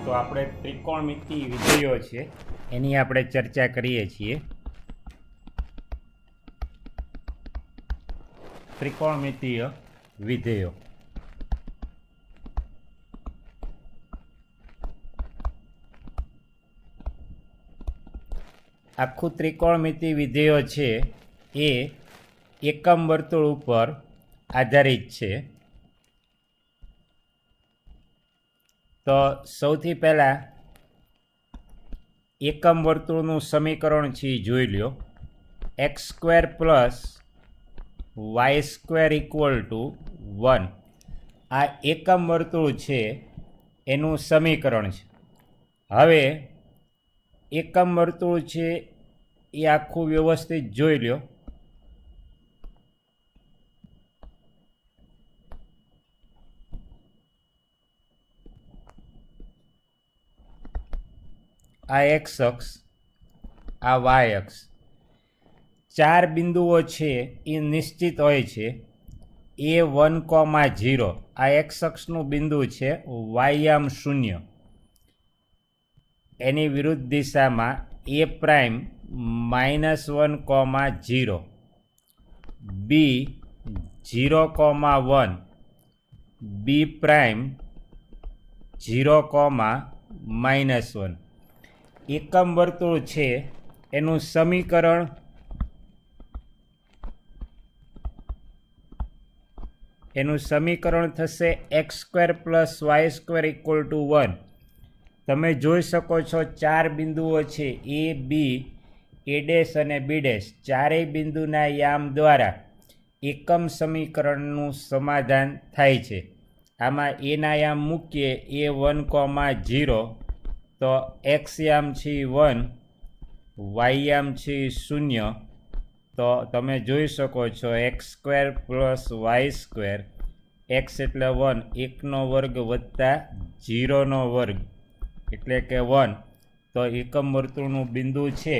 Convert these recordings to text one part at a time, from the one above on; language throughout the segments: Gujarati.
તો આપણે ત્રિકોણમિતિ વિધેયો છે એની આપણે ચર્ચા કરીએ છીએ. ત્રિકોણમિતિય વિધેયો. આખું ત્રિકોણમિતિ વિધેયો છે એ એકમ વર્તુળ ઉપર આધારિત છે. તો સૌથી પહેલાં એકમ વર્તુળનું સમીકરણ છે એ જોઈ લ્યો. X square plus y square equal to 1. આ એકમ વર્તુળ છે એનું સમીકરણ છે. હવે એકમ વર્તુળ છે એ આખું વ્યવસ્થિત જોઈ લ્યો. આ એક્સ અક્ષ, આ વાય અક્ષ, 4 બિંદુઓ છે એ નિશ્ચિત હોય છે. A1,0 આ એક્સ અક્ષનું બિંદુ છે, વાયયામ 0. એની વિરુદ્ધ દિશામાં A prime -1,0, B 0,1, B prime 0,-1. એકમ વર્તુળ છે એનું સમીકરણ થશે x square plus y square equal to 1. તમે જોઈ શકો છો 4 બિંદુઓ છે, એ બી, એ ડેશ અને બી ડેશ. ચારેય બિંદુના યામ દ્વારા એકમ સમીકરણનું સમાધાન થાય છે. આમાં એના યામ મૂકીએ A1,0, તો એક્સ યામ છે 1, વાય યામ છે 0. તો તમે જોઈ શકો છો x square plus y square, x એટલે 1, 1નો વર્ગ વત્તા 0નો વર્ગ એટલે કે 1. તો એકમ વર્તુળનું બિંદુ છે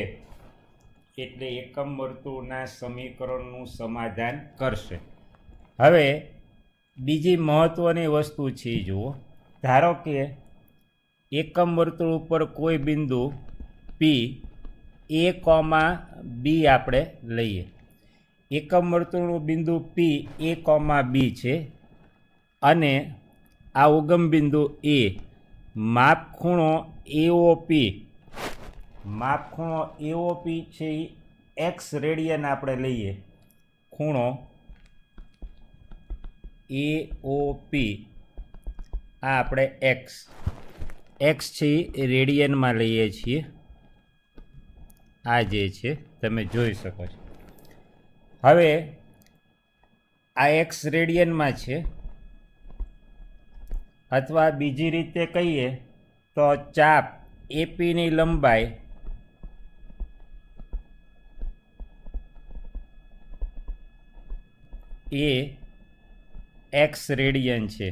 એટલે એકમ વર્તુળના સમીકરણનું સમાધાન કરશે. હવે બીજી મહત્ત્વની વસ્તુ છે જુઓ. ધારો કે એકમ વર્તુળ ઉપર કોઈ બિંદુ પી A, B આપણે લઈએ. એકમ વર્તુળનું બિંદુ પી A, B છે અને આ ઉગમ બિંદુ એ. માપખૂણો AOP છે એ એક્સ રેડિયન આપણે લઈએ. ખૂણો AOP આ આપણે એક્સ છે એ રેડિયનમાં લઈએ છીએ. આ જે છે તમે જોઈ શકો છો. હવે આ એક્સ રેડિયનમાં છે, અથવા બીજી રીતે કહીએ તો ચાપ એપીની લંબાઈ એ એક્સ રેડિયન છે.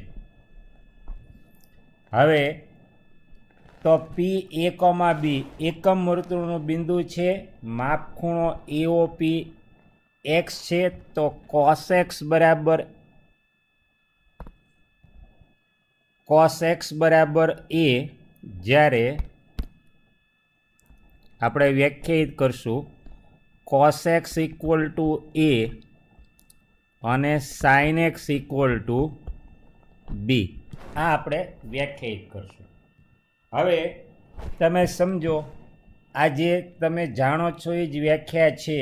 હવે તો પી A, B એકમ વર્તુળનું બિંદુ છે, માપખૂણો AOP એક્સ છે. તો cos x બરાબર A. જ્યારે આપણે વ્યાખ્યાયિત કરશું cos x equal to A અને sin x equal to B. આ આપણે વ્યાખ્યાયિત કરશું. હવે તમે સમજો, આ જે તમે જાણો છો એ જ વ્યાખ્યા છે.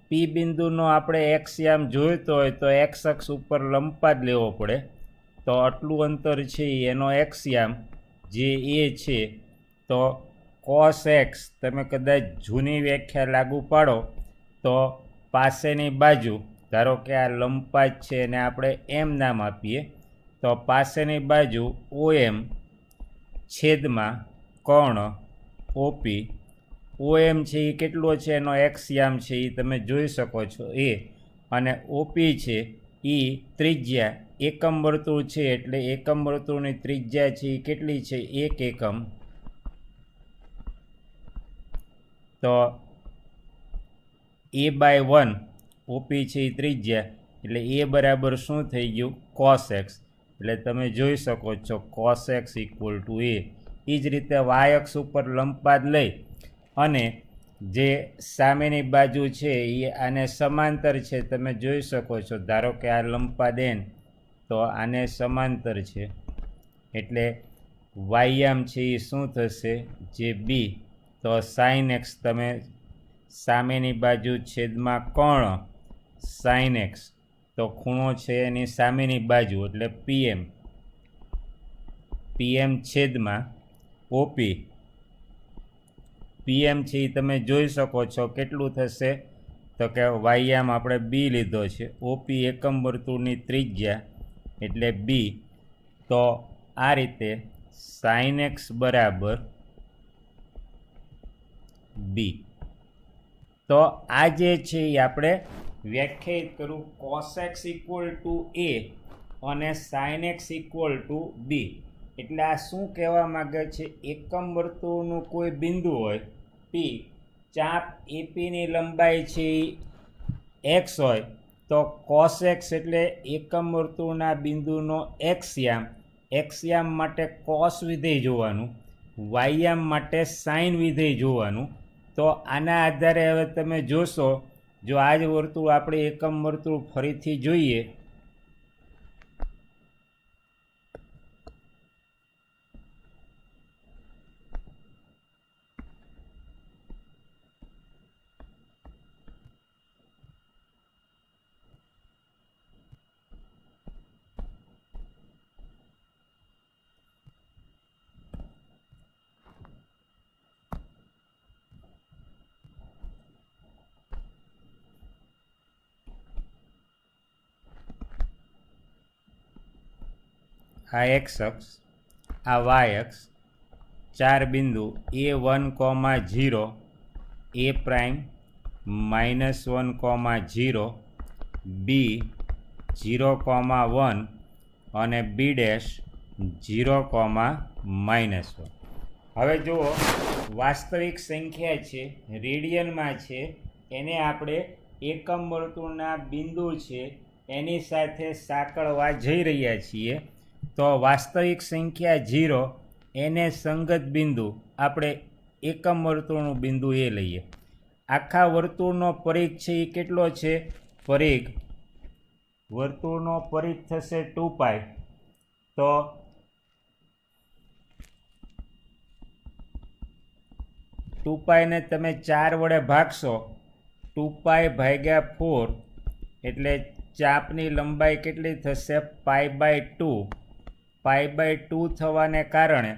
પી બિંદુનો આપણે એક્સ યામ જોઈતો હોય તો એક્સ અક્ષ ઉપર લંબપાદ લેવો પડે. તો આટલું અંતર છે એનો એક્સ યામ જે એ છે. તો cos x તમે કદાચ જૂની વ્યાખ્યા લાગુ પાડો તો પાસેની બાજુ, ધારો કે આ લંબપાદ છે અને આપણે એમ નામ આપીએ, તો પાસેની બાજુ OM છેદમાં કર્ણ OP. OM છે એ કેટલો છે એનો એક્સ યામ છે એ તમે જોઈ શકો છો એ. અને OP છે એ ત્રિજ્યા, એકમ વર્તુળ છે એટલે એકમ વર્તુળની ત્રિજ્યા છે એ કેટલી છે? 1 એકમ. તો A/1 OP છે એ ત્રિજ્યા એટલે A બરાબર શું થઈ ગયું? cos x. એટલે તમે જોઈ શકો છો cos x equal to A. એ જ રીતે વાય અક્ષ ઉપર લંબપાદ લઈ અને જે સામેની બાજુ છે એ આને સમાંતર છે, તમે જોઈ શકો છો. ધારો કે આ લંબપાદ એન તો આને સમાંતર છે, એટલે વાયામ છે એ શું થશે, જે બી, તો સાઇન એક્સ, તમે સામેની બાજુ છેદમાં કર્ણ સાઇન એક્સ, તો ખૂણો છે એની સામેની બાજુ એટલે પીએમ, પીએમ છેદમાં ઓપી. પીએમ છે એ તમે જોઈ શકો છો કેટલું થશે, તો કે વાયામ આપણે બી લીધો છે, ઓપી એકમ વર્તુળની ત્રિજ્યા એટલે બી. તો આ રીતે સાઇન એક્સ બરાબર બી. તો આ જે છે એ આપણે વ્યાખ્યાયિત કરું કોસ એક્સ ઇક્વલ ટુ એ અને સાઇન એક્સ ઇક્વલ ટુ બી. એટલે આ શું કહેવા માગે છે, એકમ વર્તુળનું કોઈ બિંદુ હોય પી, ચાપ એપીની લંબાઈ છે એક્સ હોય, તો કોસ એક્સ એટલે એકમ વર્તુળના બિંદુનો એક્સયામ, એક્સયામ માટે કોસ વિધેય જોવાનું, વાયયામ માટે સાઇન વિધેય જોવાનું. તો આના આધારે હવે તમે જોશો, જો આ જ વર્તુળ આપણે એકમ વર્તુળ ફરીથી જોઈએ, આ એક્સ અક્ષ, આ વાય અક્ષ, ચાર બિંદુ A1,0, એ પ્રાઇમ -1,0, બી 0,1 અને બી ડેશ 0,-1. હવે જુઓ, વાસ્તવિક સંખ્યા છે, રેડિયનમાં છે, એને આપણે એકમ વર્તુળના બિંદુ છે એની સાથે સાંકળવા જઈ રહ્યા છીએ. તો વાસ્તવિક સંખ્યા 0 એને સંગત બિંદુ આપણે એકમ વર્તુળનું બિંદુ એ લઈએ. આખા વર્તુળનો પરિઘ છે એ કેટલો છે, પરિઘ, વર્તુળનો પરિઘ થશે 2π. તો 2π ને તમે 4 વડે ભાગશો, 2π ભાગ્યા 4 એટલે ચાપની લંબાઈ કેટલી થશે, π/2. π/2 થવાને કારણે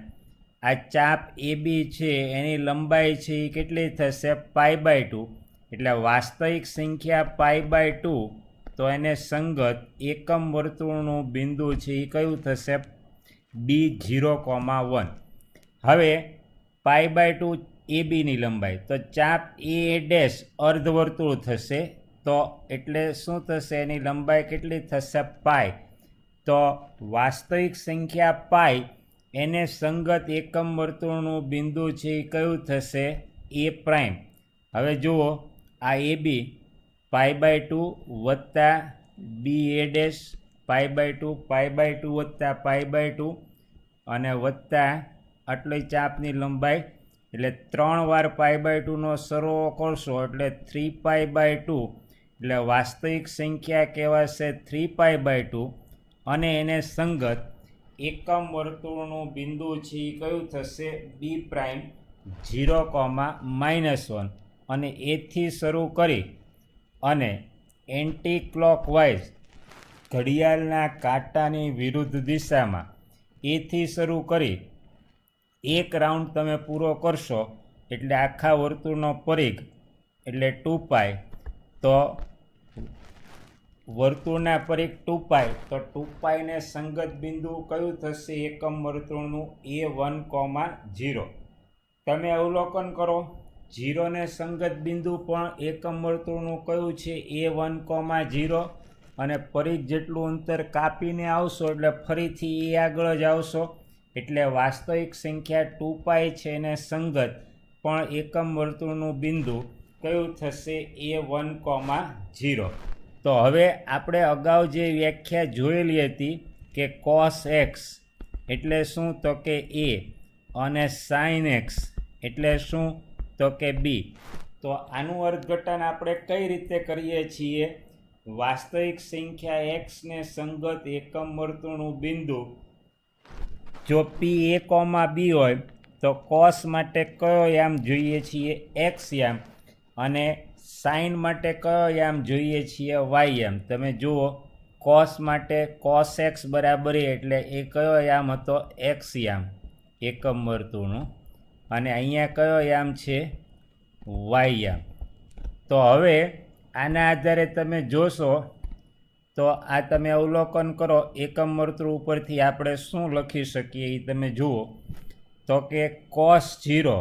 આ ચાપ AB છે એની લંબાઈ છે એ કેટલી થશે, π/2. એટલે વાસ્તવિક સંખ્યા π/2, તો એને સંગત એકમ વર્તુળનું બિંદુ છે એ કયું થશે, બી 0,1. હવે π/2 ABની લંબાઈ, તો ચાપ A ડેશ અર્ધવર્તુળ થશે, તો એટલે શું થશે, એની લંબાઈ કેટલી થશે, પાઈ. તો વાસ્તવિક સંખ્યા પાઈ એને સંગત એકમ વર્તુળનું બિંદુ છે એ કયું થશે, એ પ્રાઇમ. હવે જુઓ, આ AB π/2 વત્તા બી એ ડેશ π/2, π/2 વત્તા π/2 અને વત્તા આટલી ચાપની લંબાઈ, એટલે 3 વાર π/2નો સરવાળો કરશો એટલે 3π/2, એટલે વાસ્તવિક સંખ્યા કહેવાશે 3π/2 અને એને સંગત એકમ વર્તુળનું બિંદુ છે એ કયું થશે, બી પ્રાઇમ 0,-1. અને એથી શરૂ કરી અને એન્ટી ક્લોકવાઇઝ ઘડિયાળના કાંટાની વિરુદ્ધ દિશામાં એથી શરૂ કરી એક રાઉન્ડ તમે પૂરો કરશો એટલે આખા વર્તુળનો પરિઘ એટલે 2π. તો વર્તુળના પરિઘ 2π, તો 2π ને સંગત બિંદુ કયું થશે, એકમ વર્તુળનું A1,0. તમે અવલોકન કરો, 0 ને સંગત બિંદુ પણ એકમ વર્તુળનું કયું છે, A1,0. અને પરિઘ જેટલું અંતર કાપીને આવશો એટલે ફરીથી એ આગળ જ આવશો, એટલે વાસ્તવિક સંખ્યા 2π છે એને સંગત પણ એકમ વર્તુળનું બિંદુ કયું થશે, A1,0. તો હવે આપણે અગાઉ જે વ્યાખ્યા જોયેલી હતી કે કોસ એક્સ એટલે શું, તો કે એ અને સાઇન એક્સ એટલે શું? તો કે બી. તો આનું અર્થઘટન આપણે કઈ રીતે કરીએ છીએ? વાસ્તવિક સંખ્યા એક્સને સંગત એકમ વર્તુળનું બિંદુ જો પી એ કોમા બી હોય તો કોસ માટે કયો યામ જોઈએ છીએ? એક્સ યામ. અને સાઇન માટે કયો યામ જોઈએ છીએ? વાય યામ. તમે જુઓ, કોસ માટે કોસ એક્સ બરાબર એટલે એ કયો યામ હતો? એક્સ યામ એકમ વર્તુળનું. અને અહીંયા કયો યામ છે? વાય યામ. તો હવે આના આધારે તમે જોશો તો આ તમે અવલોકન કરો, એકમ વર્તુળ ઉપરથી આપણે શું લખી શકીએ એ તમે જુઓ. તો કે કોસ 0.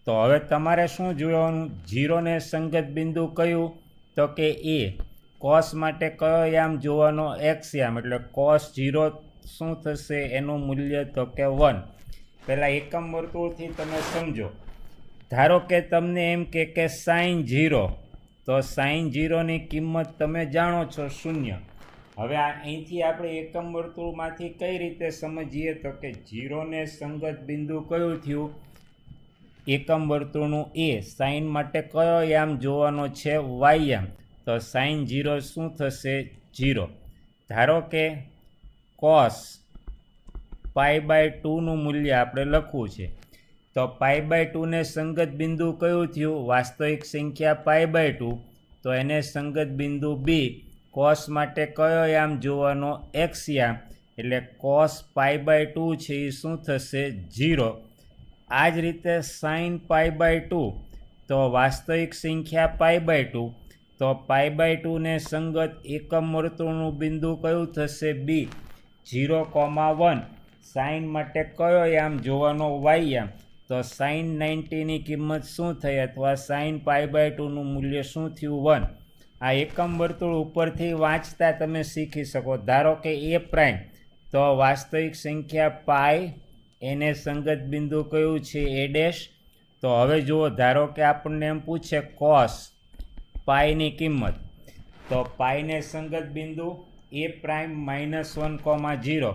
તો હવે તમારે શું જોવાનું? 0 ને સંગત બિંદુ કયું? તો કે એ. કોસ માટે કયો યામ જોવાનો? એક્સ યામ. એટલે કોસ 0 શું થશે? એનું મૂલ્ય તો કે 1. પહેલાં એકમ વર્તુળથી તમે સમજો. ધારો કે તમને એમ કે સાઇન 0, તો સાઇન 0ની કિંમત તમે જાણો છો 0. હવે અહીંથી આપણે એકમ વર્તુળમાંથી કઈ રીતે સમજીએ? તો કે 0 ને સંગત બિંદુ કયું થયું? એકમ વર્તુળનું એ. સાઇન માટે કયો યામ જોવાનો છે? વાય યામ. તો સાઇન 0 શું થશે? 0. ધારો કે કોસ π/2નું મૂલ્ય આપણે લખવું છે. તો π/2 ને સંગત બિંદુ કયું થયું? વાસ્તવિક સંખ્યા π/2. તો એને સંગત બિંદુ બી. કોસ માટે કયો યામ જોવાનો? એક્સ યામ. એટલે કોસ π/2 છે એ શું થશે? 0. આ જ રીતે સાઇન π/2. તો વાસ્તવિક સંખ્યા π/2. તો π/2 ને સંગત એકમ વર્તુળનું બિંદુ કયું થશે? બી. 0,1. સાઇન માટે કયો યામ જોવાનો? વાય યામ. તો સાઇન 90ની કિંમત શું થઈ? અથવા સાઇન π/2નું મૂલ્ય શું થયું? 1. આ એકમ વર્તુળ ઉપરથી વાંચતા તમે શીખી શકો. ધારો કે એ પ્રાઇમ. તો વાસ્તવિક સંખ્યા પાઈ, એને સંગત બિંદુ કયું છે? એ ડેશ. તો હવે જુઓ, ધારો કે આપણને એમ પૂછે કોસ પાઈની કિંમત. તો પાઈને સંગત બિંદુ એ પ્રાઇમ -1,0.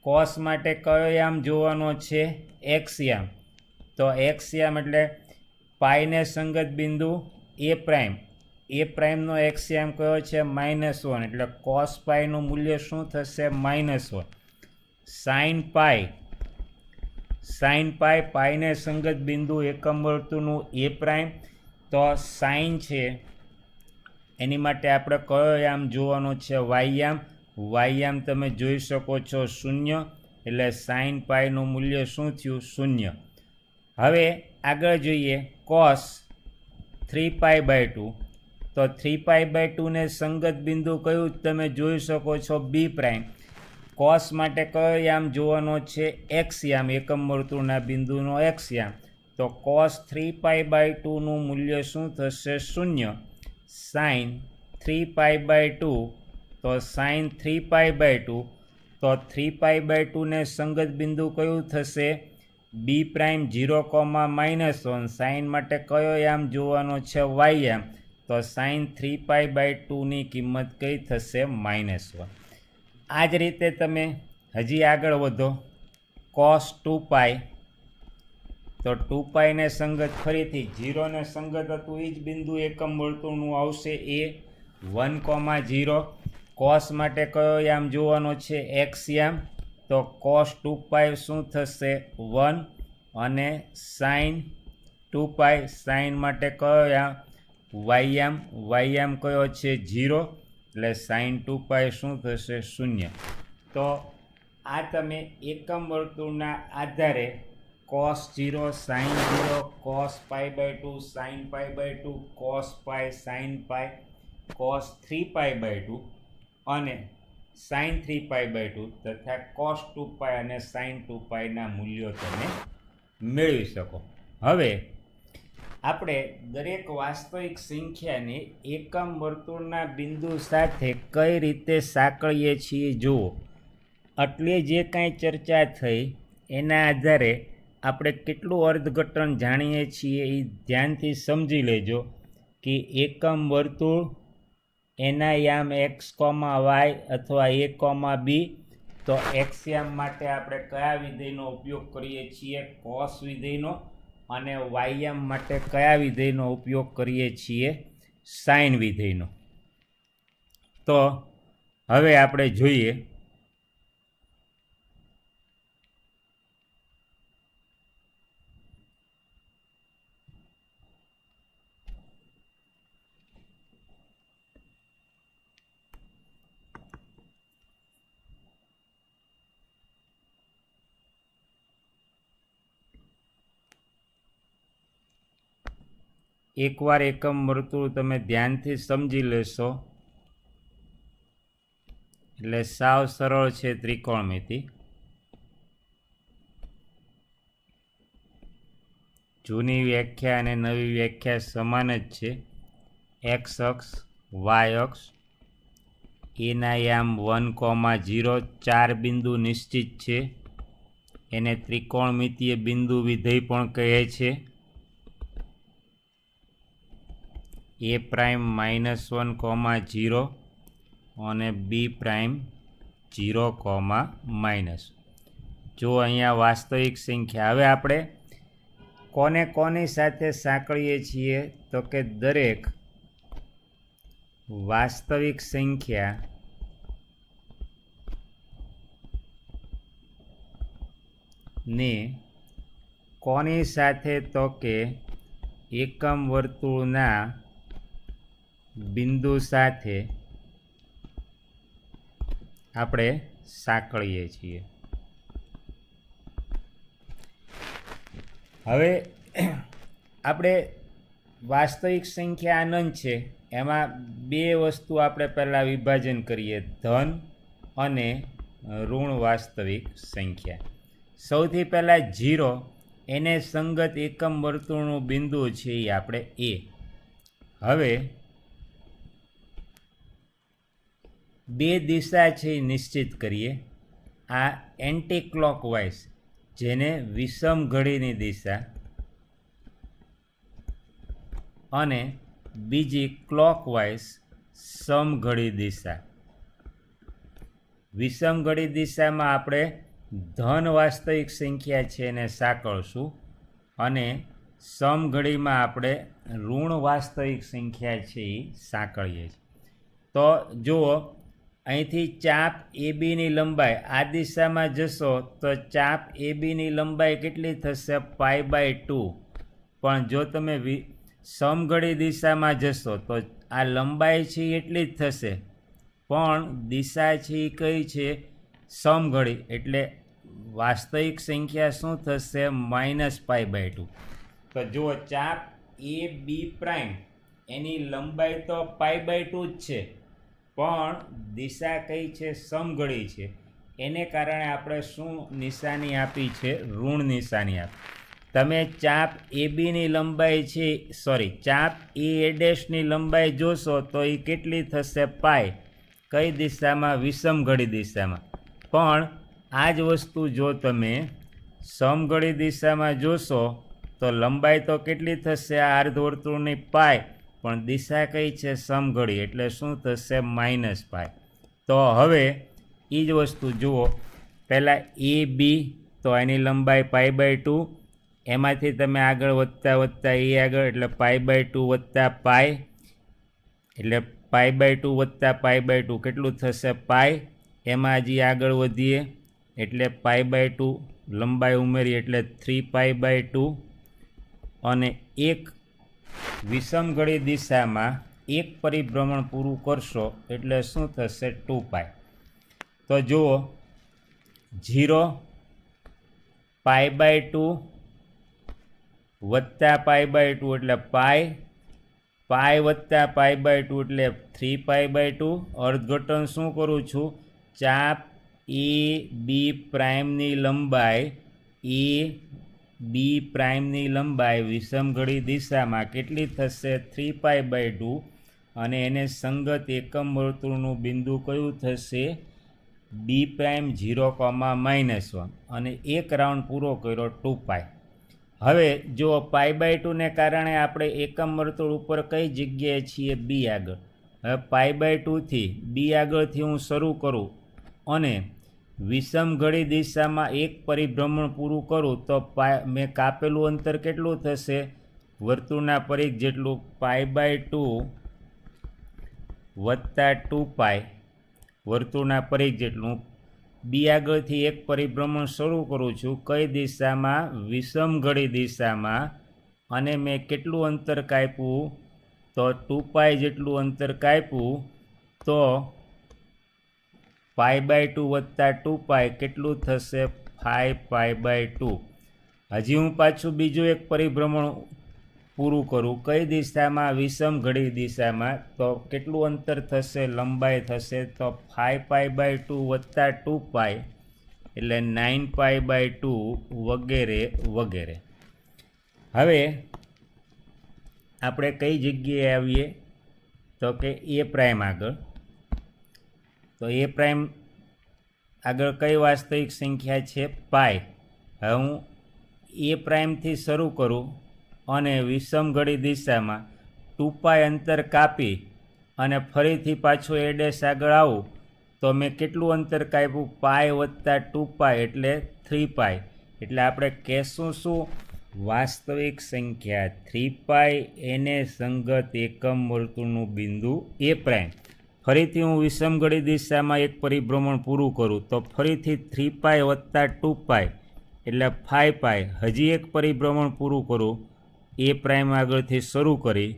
કોસ માટે કયો યામ જોવાનો છે? એક્સ યામ. તો એક્સ યામ એટલે પાઈને સંગત બિંદુ એ પ્રાઇમ. એ પ્રાઇમનો એક્સ યામ કયો છે? -1. એટલે કોસ પાઈનું મૂલ્ય શું થશે? -1. સાઇન પાઈ. સાઇન પાઈ, પાઈને સંગત બિંદુ એકમ વર્તુળનું એ પ્રાઇમ. તો સાઇન છે એની માટે આપણે કયો યામ જોવાનો છે? વાય યામ. વાય યામ તમે જોઈ શકો છો 0. એટલે સાઇન પાઈનું મૂલ્ય શું થયું? 0. હવે આગળ જોઈએ કોસ 3π/2. તો 3π/2 ને સંગત બિંદુ કયું તમે જોઈ શકો છો? બી પ્રાઇમ. કોસ માટે કયો યામ જોવાનો છે? એક્સ યામ. એકમ વર્તુળના બિંદુનો એક્સ યામ. તો કોસ 3π/2નું મૂલ્ય શું થશે? 0. સાઇન 3π/2. તો સાઇન 3π/2. તો 3π/2 ને સંગત બિંદુ કયું થશે? બી પ્રાઇમ. 0,-1. સાઇન માટે કયો યામ જોવાનો છે? વાય યામ. તો સાઇન 3π/2ની કિંમત કઈ થશે? -1. આ જ રીતે તમે હજી આગળ વધો. કોસ 2π. તો 2π ને સંગત ફરીથી 0 ને સંગત હતું એ જ બિંદુ એકમ વર્તુળનું આવશે એ 1,0. કોસ માટે કયો યામ જોવાનો છે? એક્સ યામ. તો કોસ 2π શું થશે? 1. અને સાઇન 2π. સાઇન માટે કયો યામ? વાય યામ. વાય યામ કયો છે? 0. એટલે સાઇન 2π શું થશે? 0. તો આ તમે એકમ વર્તુળના આધારે cos 0, sine 0, cos π/2, sine π/2, cos pi, sine pi, cos 3π/2 અને સાઇન 3π/2 તથા કોસ 2π અને સાઇન 2πના મૂલ્યો તમે મેળવી શકો. હવે આપણે દરેક વાસ્તવિક સંખ્યાને એકમ વર્તુળના બિંદુ સાથે કઈ રીતે સાંકળીએ છીએ જુઓ. એટલે જે કાંઈ ચર્ચા થઈ એના આધારે આપણે કેટલું અર્થઘટન જાણીએ છીએ એ ધ્યાનથી સમજી લેજો કે એકમ વર્તુળ, એના યામ x, y અથવા a, b તો એક્સયામ માટે આપણે કયા વિધેયનો ઉપયોગ કરીએ છીએ? કોસ વિધેયનો. અને વાયયામ માટે કયા વિધેયનો ઉપયોગ કરીએ છીએ? સાઇન વિધેયનો. તો હવે આપણે જોઈએ એકવાર એકમ વર્તુળ તમે ધ્યાનથી સમજી લેશો એટલે સાવ સરળ છે ત્રિકોણમિતિ. જૂની વ્યાખ્યા અને નવી વ્યાખ્યા સમાન જ છે. એક્સ અક્ષ, વાય અક્ષ, એના યામ 1,0, 4 બિંદુ નિશ્ચિત છે. એને ત્રિકોણમિતિય બિંદુ વિધેય પણ કહે છે. એ પ્રાઇમ -1,0 અને બી પ્રાઇમ 0,-. જો અહીંયા વાસ્તવિક સંખ્યા, હવે આપણે કોની સાથે સાંકળીએ છીએ? તો કે દરેક વાસ્તવિક સંખ્યા ને કોની સાથે? તો કે એકમ વર્તુળના બિંદુ સાથે આપણે સાંકળીએ છીએ. હવે આપણે વાસ્તવિક સંખ્યા અનંત છે, એમાં બે વસ્તુ આપણે પહેલાં વિભાજન કરીએ, ધન અને ઋણ વાસ્તવિક સંખ્યા. સૌથી પહેલાં 0, એને સંગત એકમ વર્તુળનું બિંદુ છે એ આપણે એ. હવે બે દિશા છે એ નિશ્ચિત કરીએ. આ એન્ટી ક્લોકવાઇઝ, જેને વિષમ ઘડીની દિશા, અને બીજી ક્લોકવાઇઝ સમઘડી દિશા. વિષમ ઘડી દિશામાં આપણે ધન વાસ્તવિક સંખ્યા છે એને સાંકળશું, અને સમઘડીમાં આપણે ઋણ વાસ્તવિક સંખ્યા છે એ સાંકળીએ છીએ. તો જુઓ, અહીંથી ચાપ એબીની લંબાઈ આ દિશામાં જશો તો ચાપ એબીની લંબાઈ કેટલી થશે? π/2. પણ જો તમે સમઘડી દિશામાં જશો તો આ લંબાઈ છે એટલી જ થશે, પણ દિશા છે એ કઈ છે? સમઘડી. એટલે વાસ્તવિક સંખ્યા શું થશે? -π/2. તો જુઓ, ચાપ એ બી પ્રાઇમ એની લંબાઈ તો π/2 જ છે, પણ દિશા કઈ છે? સમઘડી છે. એને કારણે આપણે શું નિશાની આપી છે? ઋણ નિશાની આપી. તમે ચાપ એબીની લંબાઈ છે, ચાપ એ ડેશની લંબાઈ જોશો તો એ કેટલી થશે? π. કઈ દિશામાં? વિષમઘડી દિશામાં. પણ આ જ વસ્તુ જો તમે સમઘડી દિશામાં જોશો તો લંબાઈ તો કેટલી થશે? આ અર્ધવર્તુળની π, પણ દિશા કઈ છે? સમઘડી. એટલે શું થશે? -π. તો હવે એ જ વસ્તુ જુઓ, પહેલાં એ બી, તો એની લંબાઈ π/2, એમાંથી તમે આગળ વધતા એ આગળ, એટલે π/2 વત્તા π, એટલે π/2 વત્તા π/2 કેટલું થશે? π. એમાં હજી આગળ વધીએ એટલે π/2 લંબાઈ ઉમેરી એટલે 3π/2, અને એક વિષમઘડી દિશામાં એક પરિભ્રમણ પૂરું કરશો એટલે શું થશે? 2π. તો જુઓ, 0 π/2 વત્તા π/2 એટલે π, π વત્તા π/2 એટલે 3π/2. અર્થઘટન શું કરું છું? ચાપ એ બી પ્રાઇમની લંબાઈ વિષમઘડી દિશામાં કેટલી થશે? 3π/2, અને એને સંગત એકમ વર્તુળનું બિંદુ કયું થશે? બી પ્રાઇમ 0,-1, અને એક રાઉન્ડ પૂરો કર્યો 2π. હવે જો π/2 ને કારણે આપણે એકમ વર્તુળ ઉપર કઈ જગ્યાએ છીએ? બી આગળ. હવે π/2 થી બી આગળથી હું શરૂ કરું અને વિષમઘડી દિશામાં એક પરિભ્રમણ પૂરું કરું તો મેં કાપેલું અંતર કેટલું થશે? વર્તુળના પરિઘ જેટલું, π/2 વત્તા 2π વર્તુળના પરિઘ જેટલું. બી આગળથી એક પરિભ્રમણ શરૂ કરું છું. કઈ દિશામાં? વિષમઘડી દિશામાં. અને મેં કેટલું અંતર કાપ્યું? તો 2π જેટલું અંતર કાપ્યું. તો π/2 વત્તા 2π કેટલું થશે? 5π/2. હજી હું પાછું બીજું એક પરિભ્રમણ પૂરું કરું. કઈ દિશામાં? વિષમઘડી દિશામાં. તો કેટલું અંતર થશે? લંબાઈ થશે. તો 5π/2 વત્તા 2π એટલે 9π/2 વગેરે વગેરે. હવે આપણે કઈ જગ્યાએ આવીએ? તો કે એ પ્રાઇમ આગળ. તો એ પ્રાઇમ આગળ કઈ વાસ્તવિક સંખ્યા છે? પાઈ. હવે હું એ પ્રાઇમથી શરૂ કરું અને વિષમઘડી દિશામાં 2π અંતર કાપી અને ફરીથી પાછું એ ડેશ આગળ આવું તો મેં કેટલું અંતર કાપ્યું? પાઈ વત્તા 2π એટલે 3π. એટલે આપણે કહેશું શું? વાસ્તવિક સંખ્યા 3π એને સંગત એકમ વર્તુળનું બિંદુ એ પ્રાઇમ. ફરીથી હું વિષમઘડી દિશામાં એક પરિભ્રમણ પૂરું કરું તો ફરીથી 3π વત્તા 2π એટલે 5π. હજી એક પરિભ્રમણ પૂરું કરું એ પ્રાઇમ આગળથી શરૂ કરી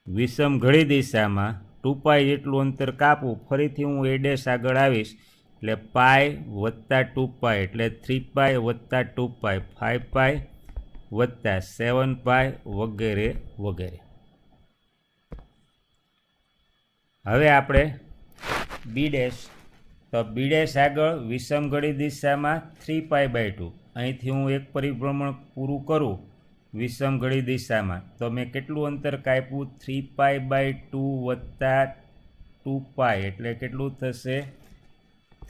વિષમઘડી દિશામાં 2π જેટલું અંતર કાપું. ફરીથી હું એ ડેશ આગળ આવીશ એટલે પાઈ વત્તા 2π એટલે 3π વત્તા 2π 5π વત્તા 7π વગેરે વગેરે. હવે આપણે બી ડેશ. તો બી ડેશ આગળ વિષમઘડી દિશામાં 3π/2. અહીંથી હું એક પરિભ્રમણ પૂરું કરું વિષમઘડી દિશામાં તો મેં કેટલું અંતર કાપ્યું? 3π/2 વત્તા 2π એટલે કેટલું થશે?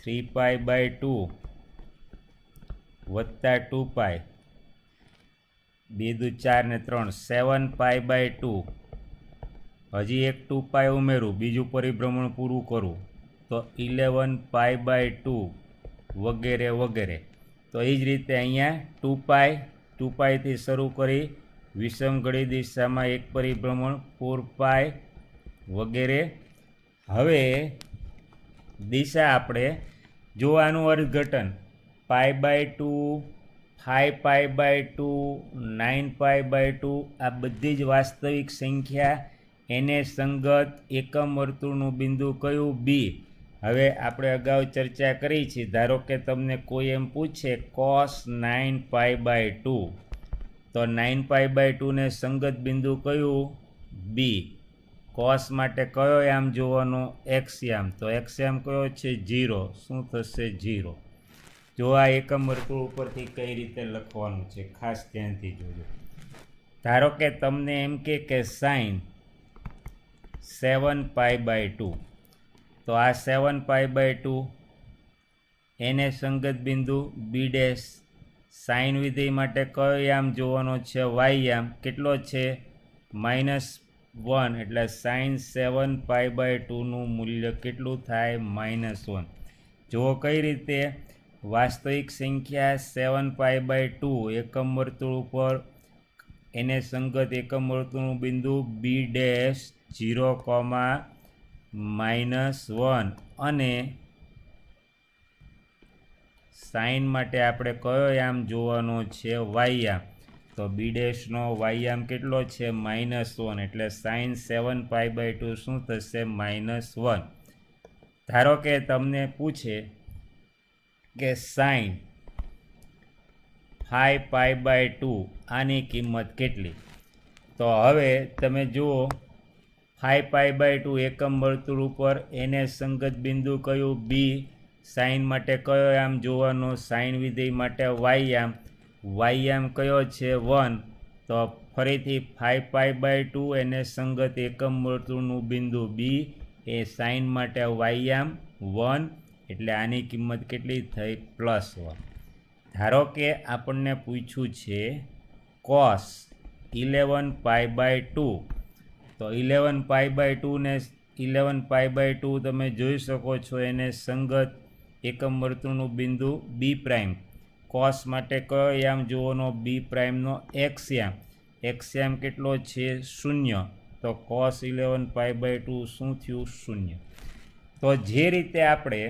3π/2 વત્તા 2π 2 દુ 4 ને 3 7π/2. હજી એક 2π ઉમેરું, બીજું પરિભ્રમણ પૂરું કરું તો 11π/2 વગેરે વગેરે. તો એ જ રીતે અહીંયા 2πથી શરૂ કરી વિષમઘડી દિશામાં એક પરિભ્રમણ 4π વગેરે. હવે દિશા આપણે જોવાનું અર્થઘટન π/2 5π/2 9π/2 આ બધી જ વાસ્તવિક સંખ્યા એને સંગત એકમ વર્તુળનું બિંદુ કયું? બી. હવે આપણે અગાઉ ચર્ચા કરી છે. ધારો કે તમને કોઈ એમ પૂછે cos 9π/2 તો 9π/2 ને સંગત બિંદુ કયું? બી. cos માટે કયો યામ જોવાનો? એક્સ યામ. તો એક્સ યામ કયો છે? 0. શું થશે? 0. જો આ એકમ વર્તુળ ઉપરથી કઈ રીતે લખવાનું છે ખાસ ધ્યાનથી જોજો. ધારો કે તમને એમ કે sin 7π/2 તો આ 7π/2 એને સંગત બિંદુ બી ડેશ. સાઇન વિધેય માટે કયો યામ જોવાનો છે? વાય યામ. કેટલો છે? -1 એટલે sin 7π/2નું મૂલ્ય કેટલું થાય? -1. જુઓ કઈ રીતે વાસ્તવિક સંખ્યા 7π/2 એકમ વર્તુળ ઉપર એને સંગત એકમ વર્તુળનું બિંદુ બી ડેશ 0,-1 અને સાઇન માટે આપણે કયો યામ જોવાનો છે? વાય યામ. તો બી ડેશનો વાય યામ કેટલો છે? -1 એટલે sin 7π/2 શું થશે? -1. ધારો કે તમને પૂછે કે sin 5π/2 આની કિંમત કેટલી? તો હવે તમે જુઓ 5π/2 એકમ વર્તુળ ઉપર એને સંગત બિંદુ કયું? બી. સાઇન માટે કયો યામ જોવાનો? સાઇન વિધેય માટે વાય યામ. વાય યામ કયો છે? 1. તો ફરીથી 5π/2 એને સંગત એકમ વર્તુળનું બિંદુ બી એ સાઇન માટે વાય યામ 1 એટલે આની કિંમત કેટલી થઈ? +1. ધારો કે આપણને પૂછ્યું છે cos 11π/2 તો 11π/2 ને 11π/2 તમે જોઈ શકો છો એને સંગત એકમ વર્તુળનું બિંદુ બી પ્રાઇમ, કોસ માટે કયો યામ જોવાનો? બી પ્રાઇમનો એક્સ યામ. એક્સ યામ કેટલો છે? 0. તો cos 11π/2 શું થયું? 0. તો જે રીતે આપણે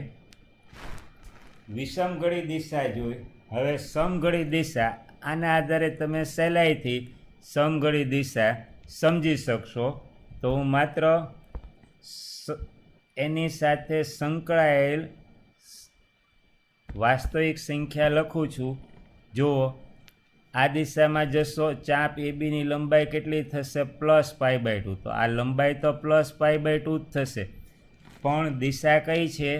વિષમઘડી દિશા જોઈ, હવે સમઘડી દિશા, આના આધારે તમે સહેલાઈથી સમઘડી દિશા સમજી શકશો. તો હું માત્ર એની સાથે સંકળાયેલ વાસ્તવિક સંખ્યા લખું છું. જુઓ, આ દિશામાં જશો, ચાપ એ બીની લંબાઈ કેટલી થશે? +π/2. તો આ લંબાઈ તો +π/2 જ થશે, પણ દિશા કઈ છે?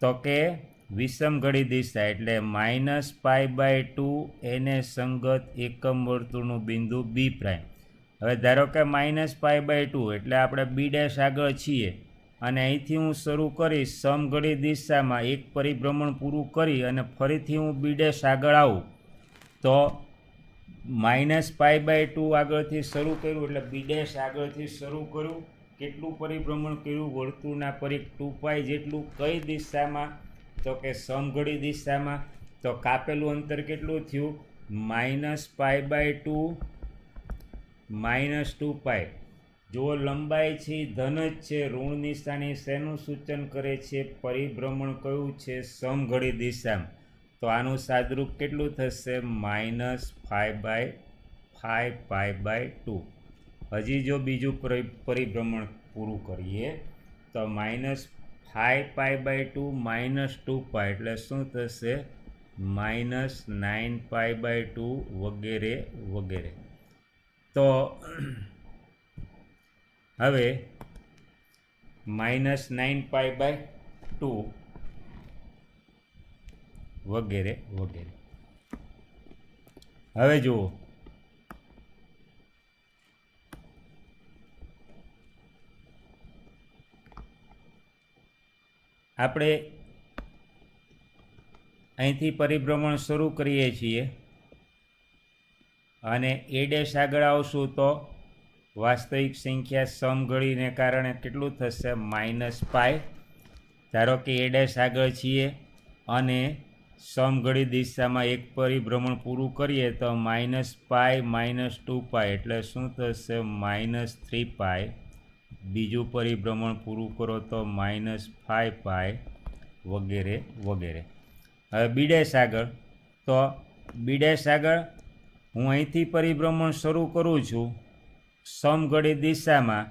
તો કે વિષમઘડી દિશા, એટલે -π/2 એને સંગત એકમ વર્તુળનું બિંદુ બી પ્રાઇમ. હવે ધારો કે -π/2 એટલે આપણે બી' આગળ છીએ, અને અહીંથી હું શરૂ કરીશ સમઘડી દિશામાં એક પરિભ્રમણ પૂરું કરી અને ફરીથી હું બી' આગળ આવું, તો -π/2 આગળથી શરૂ કર્યું એટલે બી' આગળથી શરૂ કર્યું. કેટલું પરિભ્રમણ કર્યું? વર્તુળના પરિઘ 2π જેટલું. કઈ દિશામાં? તો કે સમઘડી દિશામાં. તો કાપેલું અંતર કેટલું થયું? -π/2 -2π. જો લંબાઈ છે ધન જ છે, ઋણ નિશાની શેનું સૂચન કરે છે? પરિભ્રમણ કયું છે? સમઘડી દિશામાં. તો આનું સાદરૂપ કેટલું થશે? -5π/2. હજી જો બીજું પરિભ્રમણ પૂરું કરીએ તો -5π/2 -2π એટલે શું થશે? -9π/2 વગેરે વગેરે. તો હવે -9π/2 વગેરે વગેરે. હવે જુઓ, આપણે અહીંથી પરિભ્રમણ શરૂ કરીએ છીએ અને a' આગળ આવશું તો વાસ્તવિક સંખ્યા સમઘડીને કારણે કેટલું થશે? -π. ધારો કે a' આગળ છીએ અને સમઘડી દિશામાં એક પરિભ્રમણ પૂરું કરીએ તો -π -2π એટલે શું થશે? -3π. બીજું પરિભ્રમણ પૂરું કરો તો -5π વગેરે વગેરે. હવે બી' આગળ, તો બી' આગળ હું અહીંથી પરિભ્રમણ શરૂ કરું છું સમઘડી દિશામાં.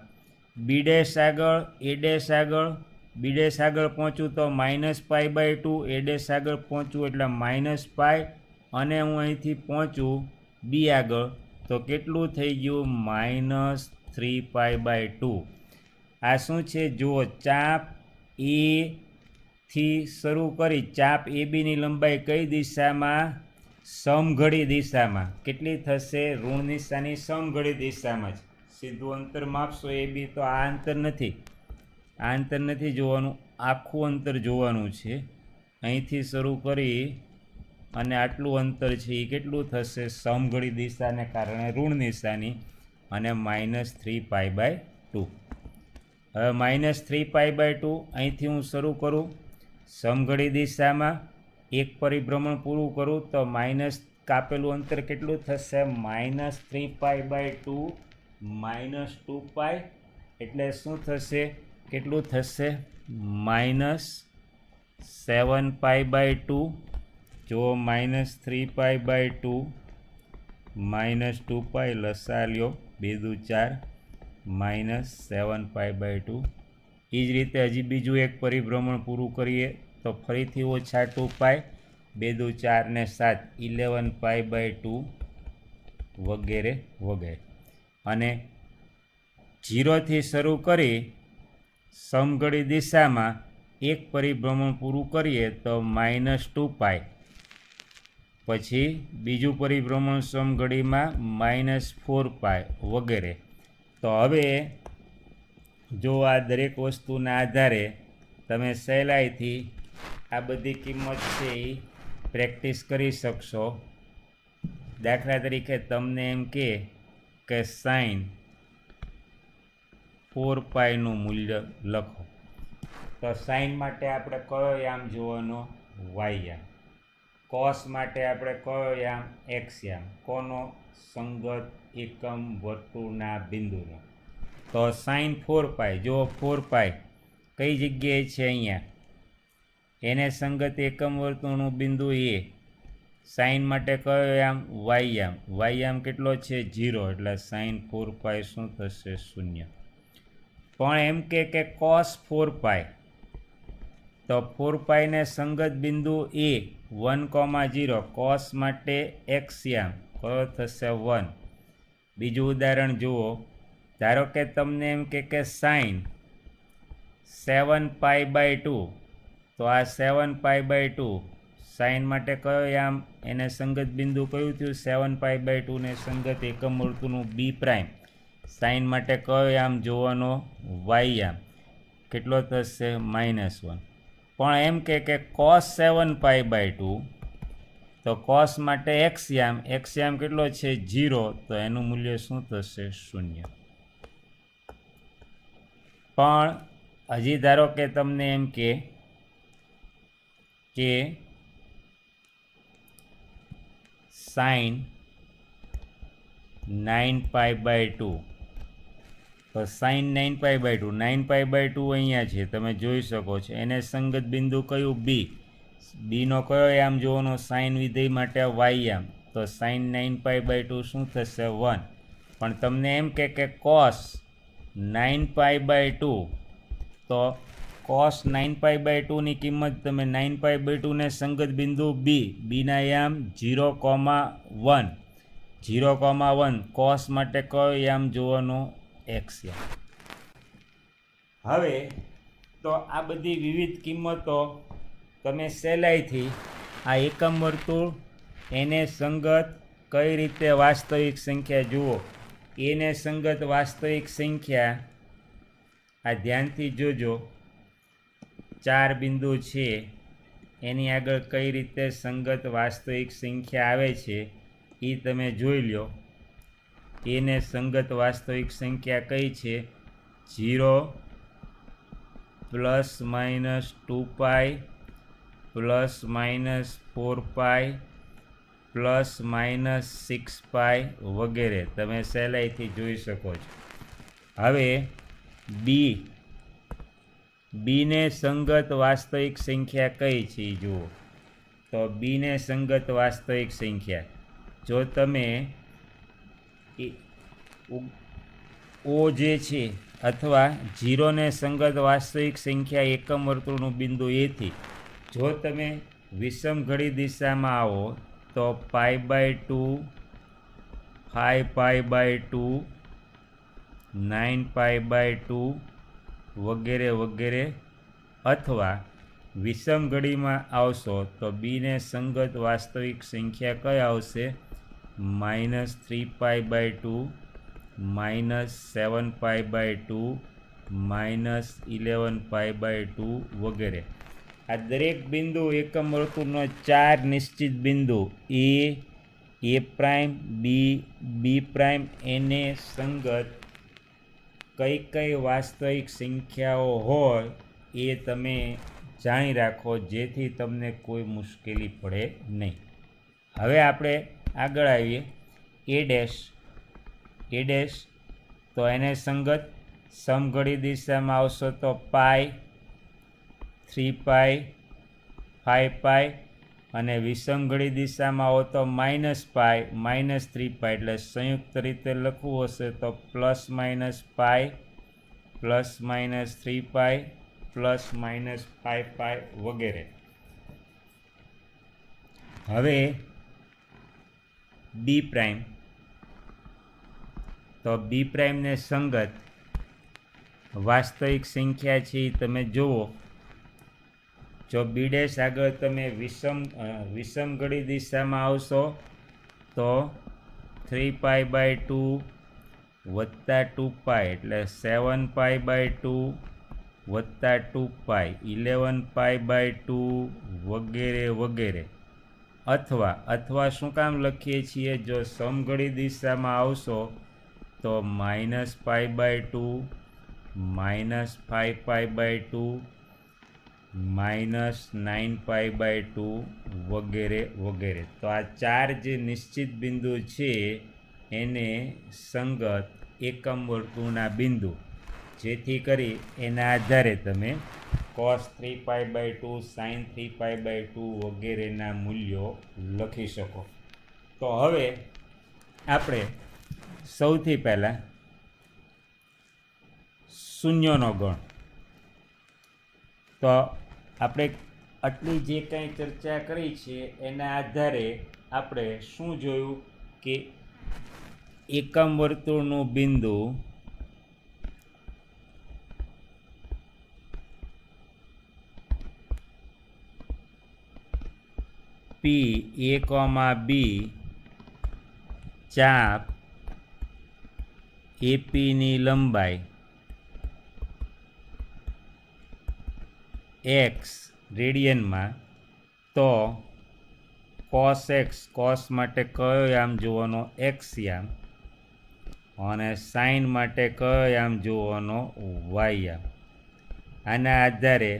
બી' આગળ, a' આગળ, બી' આગળ પહોંચું તો -π/2, a' આગળ પહોંચું એટલે -π, અને હું અહીંથી પહોંચું બી આગળ તો કેટલું થઈ ગયું? -3π/2. આ શું છે? જુઓ, ચાપ એ થી શરૂ કરી ચાપ એ બીની લંબાઈ કઈ દિશામાં? સમઘડી દિશામાં. કેટલી થશે? ઋણ નિશાની સમઘડી દિશામાં જ. સીધું અંતર માપશો એ બી, તો આ અંતર નથી, આ અંતર નથી જોવાનું, આખું અંતર જોવાનું છે. અહીંથી શરૂ કરી અને આટલું અંતર છે એ કેટલું થશે? સમઘડી દિશાને કારણે ઋણ નિશાની, અને -3π/2. હવે -3π/2 અહીંથી હું શરૂ કરું સમઘડી દિશામાં, એક પરિભ્રમણ પૂરું કરું તો કાપેલું અંતર કેટલું થશે? -3π/2 -2π એટલે શું થશે? કેટલું થશે? -7π/2. જો -3π/2 -2π લસા લ્યો, 2 દુ 4 -7π/2. એ જ રીતે હજી બીજું એક પરિભ્રમણ પૂરું કરીએ તો ફરીથી ઓછા 2π, 2 દુ 4 ને 7 11π/2 વગેરે વગેરે. અને 0 થી શરૂ કરી સમઘડી દિશામાં એક પરિભ્રમણ પૂરું કરીએ તો -2π, પછી બીજું પરિભ્રમણ સમઘડીમાં -4π વગેરે. તો હવે જો આ દરેક વસ્તુના આધારે તમે સહેલાઈથી આ બધી કિંમત છે એ પ્રેક્ટિસ કરી શકશો. દાખલા તરીકે તમને એમ કે sin 4πનું મૂલ્ય લખો, તો સાઇન માટે આપણે કયો યામ જોવાનો? વાય યામ. કોસ માટે આપણે કયો યામ? એક્સ યામ. કોનો? સંગત એકમ વર્તુળના બિંદુનો. તો સાઇન 4π, જો 4π કઈ જગ્યાએ છે? અહીંયા. એને સંગત એકમ વર્તુળનું બિંદુ એ. સાઇન માટે કયો યામ? વાય યામ. વાય યામ કેટલો છે? 0. એટલે સાઇન 4π શું થશે? 0. પણ એમ કે કોસ 4π, તો 4π ને સંગત બિંદુ એ 1,0. કોસ માટે એક્સ યામ કયો થશે? 1. બીજું ઉદાહરણ જુઓ. ધારો કે તમને એમ કે સાઇન 7π/2, તો આ 7π/2 સાઇન માટે કયો યામ? એને સંગત બિંદુ કયું થયું? 7π/2 ને સંગત એકમ વર્તુળનું બી પ્રાઇમ. સાઇન માટે કયો યામ જોવાનો? વાય યામ. કેટલો થશે? -1. પણ એમ કે કોસ 7π/2, તો કોસ માટે એક્સ યામ. એક્સ યામ કેટલો છે? 0. તો એનું મૂલ્ય શું થશે? 0. પણ હજી ધારો કે તમને એમ કે સાઇન 9π/2, તો સાઇન 9π/2, 9π/2 અહીંયા છે, તમે જોઈ શકો છો. એને સંગત બિંદુ કયું? બી. બીનો કયો યામ જોવાનો? સાઇન વિધેય માટે વાય યામ. તો સાઇન 9π/2 શું થશે? 1. પણ તમને એમ કે કોસ 9π/2, તો કોસ 9π/2 ની કિંમત તમે 9π/2 ને સંગત બિંદુ બી. બીના યામ 0,1. 0,1. કોસ માટે કયો યામ જોવાનો? એક્સ યામ. હવે તો આ બધી વિવિધ કિંમતો તમે સહેલાઈથી આ એકમ વર્તુળ, એને સંગત કઈ રીતે વાસ્તવિક સંખ્યા જુઓ. એને સંગત વાસ્તવિક સંખ્યા આ ધ્યાનથી જોજો. 4 બિંદુ છે, એની આગળ કઈ રીતે સંગત વાસ્તવિક સંખ્યા આવે છે એ તમે જોઈ લો. એને સંગત વાસ્તવિક સંખ્યા કઈ છે? 0 ± 2π ± 4π ± 6π વગેરે તમે સહેલાઈથી જોઈ શકો છો. હવે બીને સંગત વાસ્તવિક સંખ્યા કઈ છે જુઓ. તો બીને સંગત વાસ્તવિક સંખ્યા, જો તમે ઓ જે છે અથવા 0 ને સંગત વાસ્તવિક સંખ્યા એકમ વર્તુળનું બિંદુ એથી જો તમે વિષમ ઘડી દિશામાં આવો તો π/2, 5π/2, 9π/2 વગેરે વગેરે, અથવા વિષમ ઘડીમાં આવશો તો બીને સંગત વાસ્તવિક સંખ્યા કઈ આવશે? -3π/2, -7π/2, -11π/2 વગેરે. આ દરેક બિંદુ એકમ વર્તુળનો 4 નિશ્ચિત બિંદુ એ, A', B', એને સંગત કઈ વાસ્તવિક સંખ્યાઓ હોય એ તમે જાણી રાખો, જેથી તમને કોઈ મુશ્કેલી પડે નહીં. હવે આપણે આગળ આવીએ. A', તો એને સંગત સમઘડી દિશામાં આવશો તો π, 3π, 5π, અને વિષમઘડી દિશામાં આવો તો -π, -3π. એટલે સંયુક્ત રીતે લખવું હશે તો +-π, +-3π, +-5π વગેરે. હવે B', તો B' ને સંગત વાસ્તવિક સંખ્યા છે તમે જુઓ. જો B' આગળ તમે વિષમ ઘડી દિશામાં આવશો તો 3π/2 + 2π, એટલે 7π/2 + 2π, 11π/2 વગેરે વગેરે. અથવા શું કામ લખીએ છીએ? જો સમઘડી દિશામાં આવશો તો -π/2, -5π/2, -9π/2 વગેરે વગેરે. તો આ 4 જે નિશ્ચિત બિંદુ છે એને સંગત એકમ વર્તુળના બિંદુ, જેથી કરી એના આધારે તમે cos 3π/2 sin 3π/2 વગેરેના મૂલ્યો લખી શકો. તો હવે આપણે સૌથી પહેલાં શૂન્યનો ગણ. તો આપણે આટલી જે કંઈ ચર્ચા કરી છે એના આધારે આપણે શું જોયું કે એકમ વર્તુળનું બિંદુ P A, B ચાપ APની લંબાઈ x રેડિયનમાં, તો cos x, cos માટે કયો યામ જોવાનો? x યામ. અને sin માટે કયો યામ જોવાનો? y યામ. આના આધારે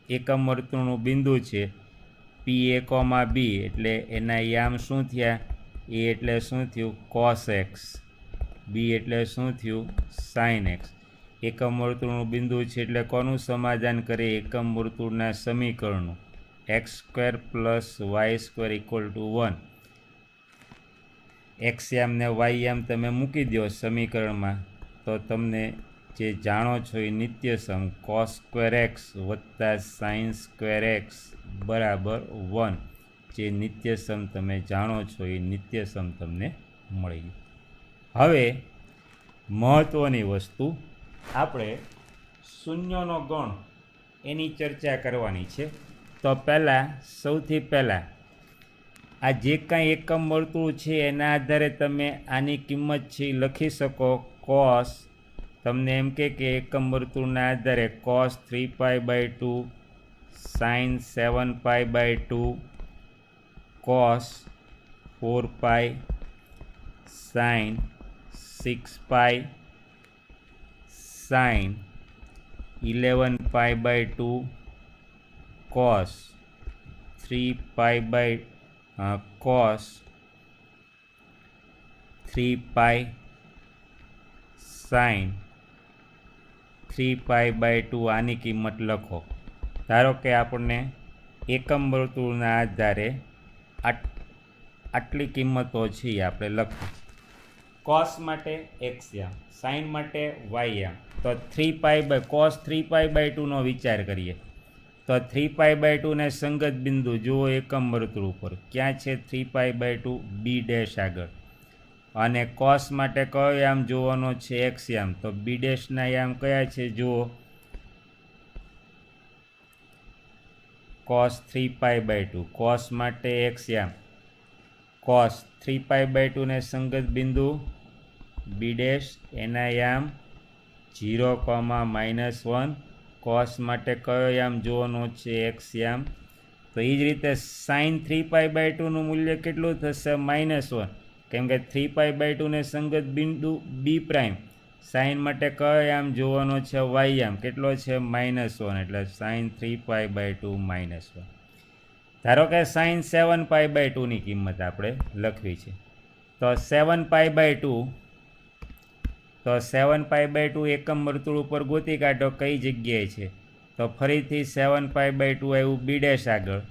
એકમ વર્તુળનું બિંદુ છે PA, B એટલે એના યામ શું થયા? A એટલે શું થયું? cos x. B એટલે શું થયું? sin x. એકમ વર્તુળનું બિંદુ છે એટલે કોનું સમાધાન કરીએ? એકમ વર્તુળના સમીકરણનું. x² + y² = 1. x યામ ને y યામ તમે મૂકી દો સમીકરણમાં, તો તમને જે જાણો છો એ નિત્યસમ cos² x + sin² x બરાબર 1. જે નિત્યસમ તમે જાણો છો એ નિત્યસમ તમને મળી ગયું. હવે મહત્ત્વની વસ્તુ, આપણે શૂન્યનો ગણ એની ચર્ચા કરવાની છે. તો સૌથી પહેલાં આ જે કાંઈ એકમ વર્તુળ છે એના આધારે તમે આની કિંમત છે એ લખી શકો. cos, તમને એમ કે એકમ વર્તુળના આધારે cos 3π/2 sin 7π/2 cos 4π sin 6π sin 11π/2 cos 3π sin 3π/2 આની કિંમત લખો. ધારો કે આપણને એકમ વર્તુળના આધારે આટલી કિંમતો છે એ આપણે લખી. cos માટે x યામ, sin માટે y યામ. તો cos 3π/2 નો વિચાર કરીએ. તો 3π/2 ને સંગત બિંદુ જુઓ એકમ વર્તુળ ઉપર. ક્યાં છે 3π/2? B' આગળ. અને cos માટે કયો યામ જોવાનો છે? x યામ. તો B' ના યામ કયા છે? જુઓ cos 3π/2. cos માટે x યામ. cos 3π/2 ને સંગત બિંદુ B', એના યામ 0, -1. cos માટે કયો યામ જોવાનો છે? x યામ. તો એ જ રીતે sin 3π/2 નું મૂલ્ય કેટલું થશે? -1. કેમ કે 3π/2 ને સંગત બિંદુ B'. sin માટે કયો યામ જોવાનો છે? y યામ. કેટલો છે? -1. એટલે sin 3π/2 -1. ધારો કે sin 7π/2 ની કિંમત આપણે લખવી છે. તો 7π/2, તો 7π/2 એકમ વર્તુળ ઉપર ગોતી કાઢો કઈ જગ્યાએ છે. તો ફરીથી 7π/2 આવ્યું B' આગળ.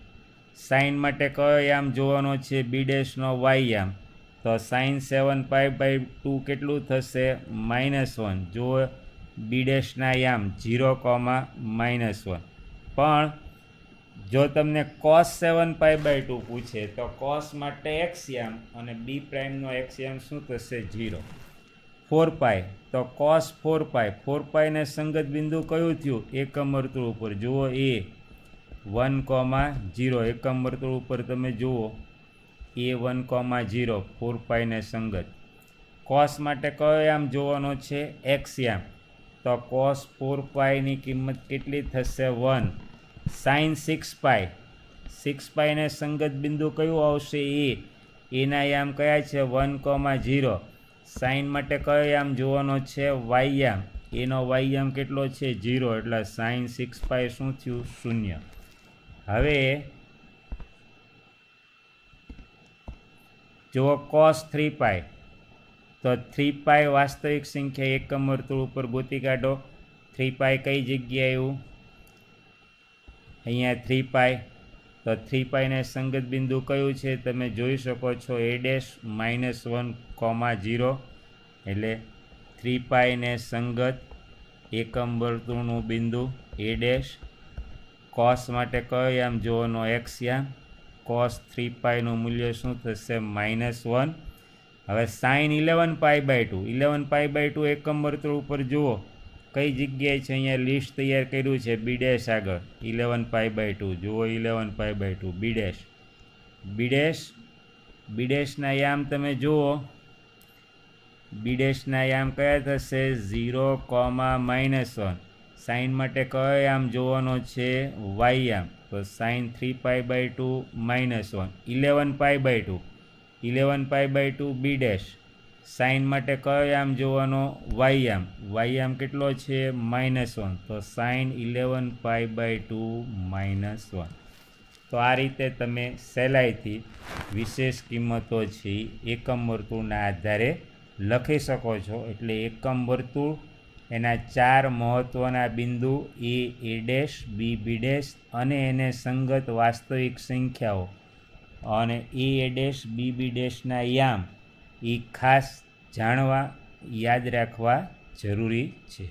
sin માટે કયો યામ જોવાનો છે? B' નો y યામ. તો sin 7π/2 કેટલું થશે? -1. જો B' ના યામ 0, -1. પણ જો તમને cos 7π/2 પૂછે તો cos માટે x યામ અને B' નો x યામ શું થશે? 0. 4π, તો cos 4π. 4π ને સંગત બિંદુ કયું થયું? એકમ વર્તુળ ઉપર. જુઓ A 1, 0. એકમ વર્તુળ ઉપર તમે જુઓ A 1, 0. 4π ને સંગત. cos માટે કયો યામ જોવાનો છે? x યામ. તો cos 4π ની કિંમત કેટલી થશે? 1. sin 6π. 6π ને સંગત બિંદુ કયું આવશે? A. એના યામ કયા છે? 1, 0. sin માટે કયો યામ જોવાનો છે? y યામ. એનો વાયયામ કેટલો છે 0, એટલે સાઇન 6 પાઈ શું થયું 0. હવે જુઓ કોસ 3 પાઈ, તો 3 પાઈ વાસ્તવિક સંખ્યા એકમ વર્તુળ ઉપર ગોતી કાઢો. 3 પાઈ કઈ જગ્યાએ આવ્યું? અહીંયા 3 પાઈ. તો 3 પાઈને સંગત બિંદુ કયું છે તમે જોઈ શકો છો, a ડેશ -1,0, એટલે 3 પાઈને સંગત એકમ વર્તુળનું બિંદુ a ડેશ. કોસ માટે કયો યામ જોવાનો? x યામ. કોસ 3 પાઈનું મૂલ્ય શું થશે? -1. હવે sine 11 pi by 2, 11 pi by 2 એકમ વર્તુળ ઉપર જુઓ કઈ જગ્યાએ છે. અહીંયા લિસ્ટ તૈયાર કર્યું છે બી ડેશ આગળ. 11 પાઈ બાય 2 જુઓ, 11 પાઈ બાય 2 બી ડેશ. બી ડેશના યામ તમે જુઓ, બી ડેશના યામ કયા થશે? 0, -1. સાઇન માટે કયો યામ જોવાનો છે? વાય યામ. તો sine 3 pi by 2 -1. 11 pi by 2, 11 pi by 2 B dash. Sine માટે કયો યામ જોવાનો? વાય યામ. વાય યામ કેટલો છે? -1. તો સાઇન 11 પાઈ બાય 2 -1. તો આ રીતે તમે સહેલાઈથી વિશેષ કિંમતો છે એકમ વર્તુળના આધારે લખી શકો છો. એટલે એકમ વર્તુળ, એના 4 મહત્ત્વના બિંદુ a ડેશ, બી ડેશ અને એને સંગત વાસ્તવિક સંખ્યાઓ અને a ડેશ, બી ડેશના યામ એ ખાસ જાણવા, યાદ રાખવા જરૂરી છે.